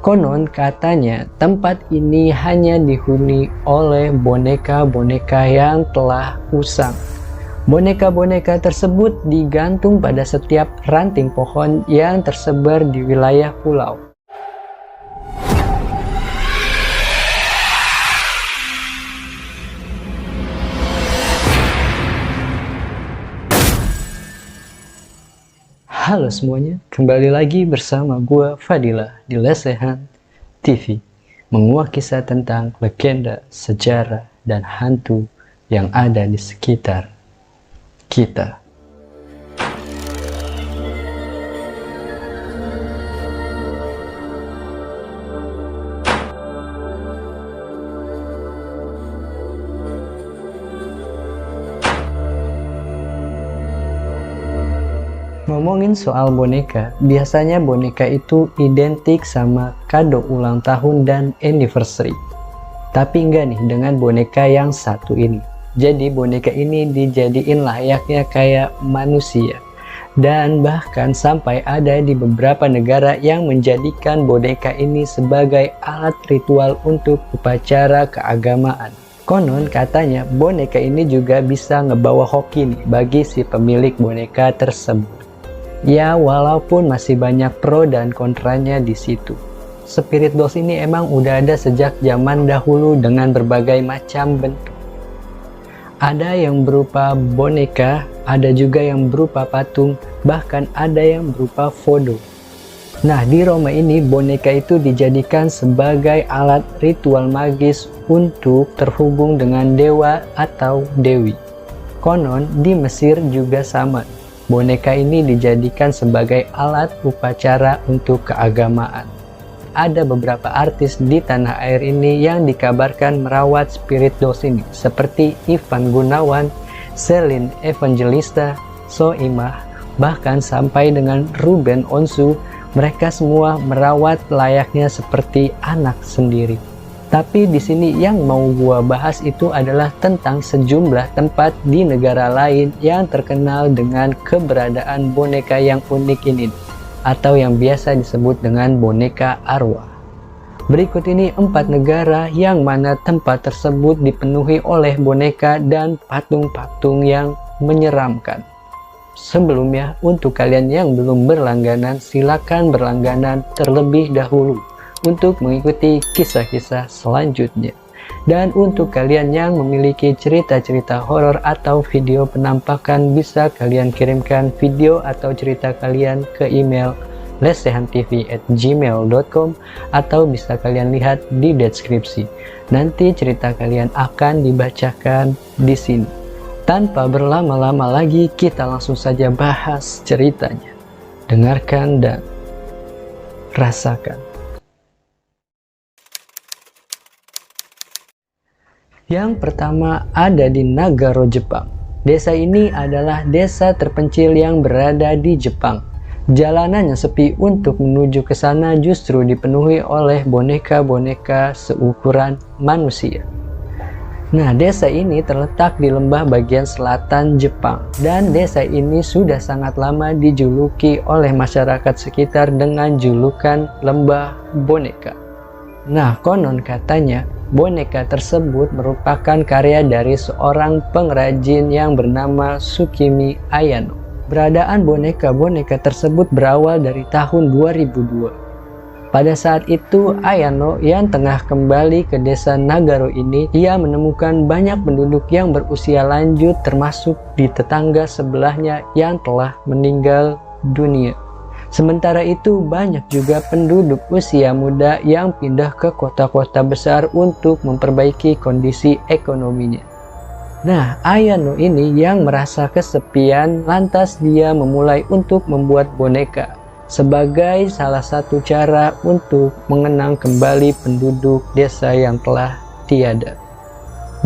Konon katanya tempat ini hanya dihuni oleh boneka-boneka yang telah usang. Boneka-boneka tersebut digantung pada setiap ranting pohon yang tersebar di wilayah pulau. Halo semuanya, kembali lagi bersama gua Fadilah di Lesehan TV, menguak kisah tentang legenda, sejarah, dan hantu yang ada di sekitar kita. Ngomongin soal boneka, biasanya boneka itu identik sama kado ulang tahun dan anniversary. Tapi enggak nih dengan boneka yang satu ini. Jadi boneka ini dijadiin layaknya kayak manusia. Dan bahkan sampai ada di beberapa negara yang menjadikan boneka ini sebagai alat ritual untuk upacara keagamaan. Konon katanya boneka ini juga bisa ngebawa hoki nih bagi si pemilik boneka tersebut. Ya, walaupun masih banyak pro dan kontranya di situ. Spirit dolls ini emang udah ada sejak zaman dahulu dengan berbagai macam bentuk. Ada yang berupa boneka, ada juga yang berupa patung, bahkan ada yang berupa foto. Nah, di Roma ini boneka itu dijadikan sebagai alat ritual magis untuk terhubung dengan dewa atau dewi. Konon di Mesir juga sama. Boneka ini dijadikan sebagai alat upacara untuk keagamaan. Ada beberapa artis di tanah air ini yang dikabarkan merawat spirit dolls ini, seperti Ivan Gunawan, Celine Evangelista, Soimah, bahkan sampai dengan Ruben Onsu. Mereka semua merawat layaknya seperti anak sendiri. Tapi di sini yang mau gua bahas itu adalah tentang sejumlah tempat di negara lain yang terkenal dengan keberadaan boneka yang unik ini, atau yang biasa disebut dengan boneka arwah. Berikut ini 4 negara yang mana tempat tersebut dipenuhi oleh boneka dan patung-patung yang menyeramkan. Sebelumnya, untuk kalian yang belum berlangganan, silakan berlangganan terlebih dahulu untuk mengikuti kisah-kisah selanjutnya. Dan untuk kalian yang memiliki cerita-cerita horor atau video penampakan, bisa kalian kirimkan video atau cerita kalian ke email lesehantv@gmail.com atau bisa kalian lihat di deskripsi. Nanti cerita kalian akan dibacakan di sini. Tanpa berlama-lama lagi, kita langsung saja bahas ceritanya. Dengarkan dan rasakan. Yang pertama ada di Nagaro, Jepang. Desa ini adalah desa terpencil yang berada di Jepang. Jalanannya sepi, untuk menuju ke sana justru dipenuhi oleh boneka-boneka seukuran manusia. Nah, desa ini terletak di lembah bagian selatan Jepang. Dan desa ini sudah sangat lama dijuluki oleh masyarakat sekitar dengan julukan lembah boneka. Nah, konon katanya boneka tersebut merupakan karya dari seorang pengrajin yang bernama Tsukimi Ayano. Beradaan boneka-boneka tersebut berawal dari tahun 2002. Pada saat itu, Ayano yang tengah kembali ke desa Nagaro ini, ia menemukan banyak penduduk yang berusia lanjut termasuk di tetangga sebelahnya yang telah meninggal dunia. Sementara itu, banyak juga penduduk usia muda yang pindah ke kota-kota besar untuk memperbaiki kondisi ekonominya. Nah, Ayano ini yang merasa kesepian, lantas dia memulai untuk membuat boneka sebagai salah satu cara untuk mengenang kembali penduduk desa yang telah tiada.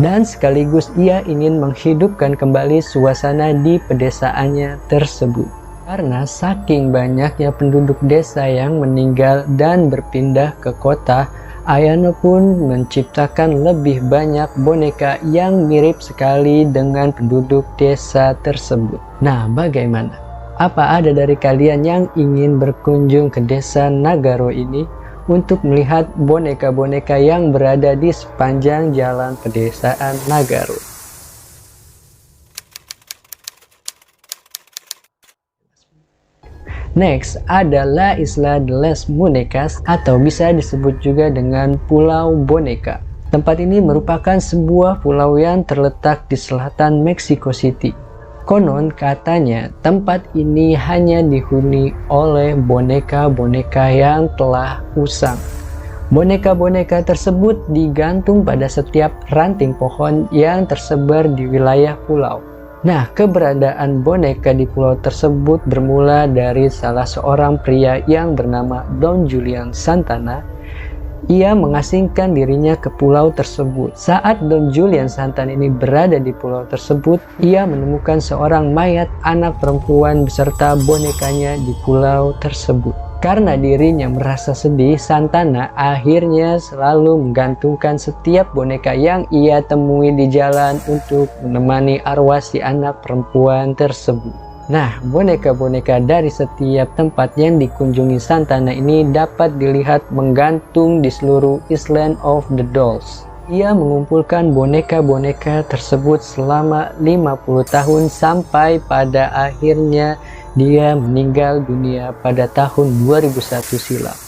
Dan sekaligus ia ingin menghidupkan kembali suasana di pedesaannya tersebut. Karena saking banyaknya penduduk desa yang meninggal dan berpindah ke kota, Ayano pun menciptakan lebih banyak boneka yang mirip sekali dengan penduduk desa tersebut. Nah, bagaimana? Apa ada dari kalian yang ingin berkunjung ke desa Nagaro ini? untuk melihat boneka-boneka yang berada di sepanjang jalan pedesaan Nagarut. Next adalah Isla de las Muñecas atau bisa disebut juga dengan Pulau Boneka. Tempat ini merupakan sebuah pulau yang terletak di selatan Mexico City. Konon katanya tempat ini hanya dihuni oleh boneka-boneka yang telah usang. Boneka-boneka tersebut digantung pada setiap ranting pohon yang tersebar di wilayah pulau. Nah, keberadaan boneka di pulau tersebut bermula dari salah seorang pria yang bernama Don Julian Santana. Ia mengasingkan dirinya ke pulau tersebut. Saat Don Julian Santana ini berada di pulau tersebut, ia menemukan seorang mayat anak perempuan beserta bonekanya di pulau tersebut. Karena dirinya merasa sedih, Santana akhirnya selalu menggantungkan setiap boneka yang ia temui di jalan untuk menemani arwah si anak perempuan tersebut. Nah, boneka-boneka dari setiap tempat yang dikunjungi Santana ini dapat dilihat menggantung di seluruh Island of the Dolls. Ia mengumpulkan boneka-boneka tersebut selama 50 tahun sampai pada akhirnya dia meninggal dunia pada tahun 2001 silam.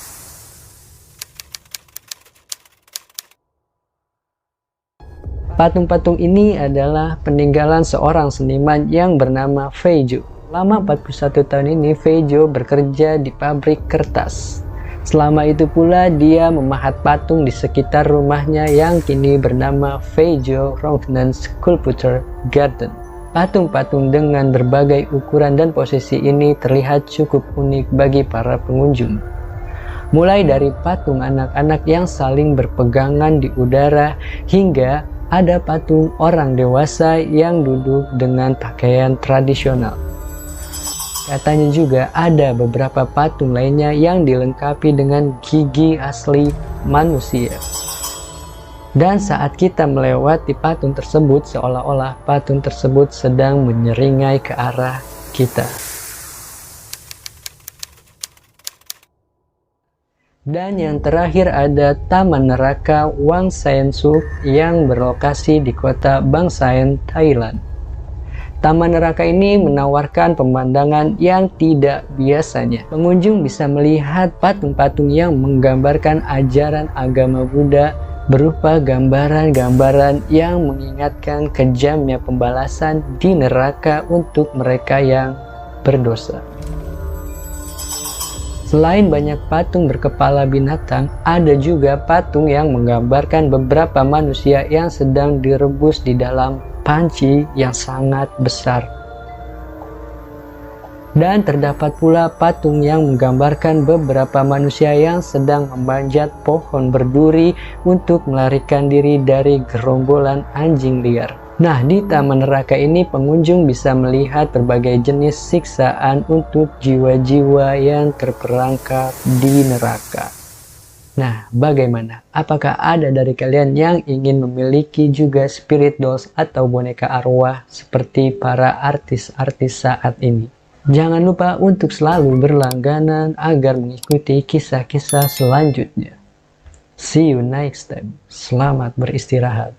Patung-patung ini adalah peninggalan seorang seniman yang bernama Feijo. Selama 41 tahun ini Feijo bekerja di pabrik kertas. Selama itu pula dia memahat patung di sekitar rumahnya yang kini bernama Feijo Rongnan Sculpture Garden. Patung-patung dengan berbagai ukuran dan posisi ini terlihat cukup unik bagi para pengunjung. Mulai dari patung anak-anak yang saling berpegangan di udara hingga ada patung orang dewasa yang duduk dengan pakaian tradisional. Katanya juga ada beberapa patung lainnya yang dilengkapi dengan gigi asli manusia. Dan saat kita melewati patung tersebut, seolah-olah patung tersebut sedang menyeringai ke arah kita. Dan yang terakhir ada Taman Neraka Wang Saen Suk yang berlokasi di kota Bang Saen, Thailand. Taman neraka ini menawarkan pemandangan yang tidak biasanya. Pengunjung bisa melihat patung-patung yang menggambarkan ajaran agama Buddha berupa gambaran-gambaran yang mengingatkan kejamnya pembalasan di neraka untuk mereka yang berdosa. Selain banyak patung berkepala binatang, ada juga patung yang menggambarkan beberapa manusia yang sedang direbus di dalam panci yang sangat besar. Dan terdapat pula patung yang menggambarkan beberapa manusia yang sedang memanjat pohon berduri untuk melarikan diri dari gerombolan anjing liar. Nah, di taman neraka ini pengunjung bisa melihat berbagai jenis siksaan untuk jiwa-jiwa yang terperangkap di neraka. Nah, bagaimana? Apakah ada dari kalian yang ingin memiliki juga spirit dolls atau boneka arwah seperti para artis-artis saat ini? Jangan lupa untuk selalu berlangganan agar mengikuti kisah-kisah selanjutnya. See you next time. Selamat beristirahat.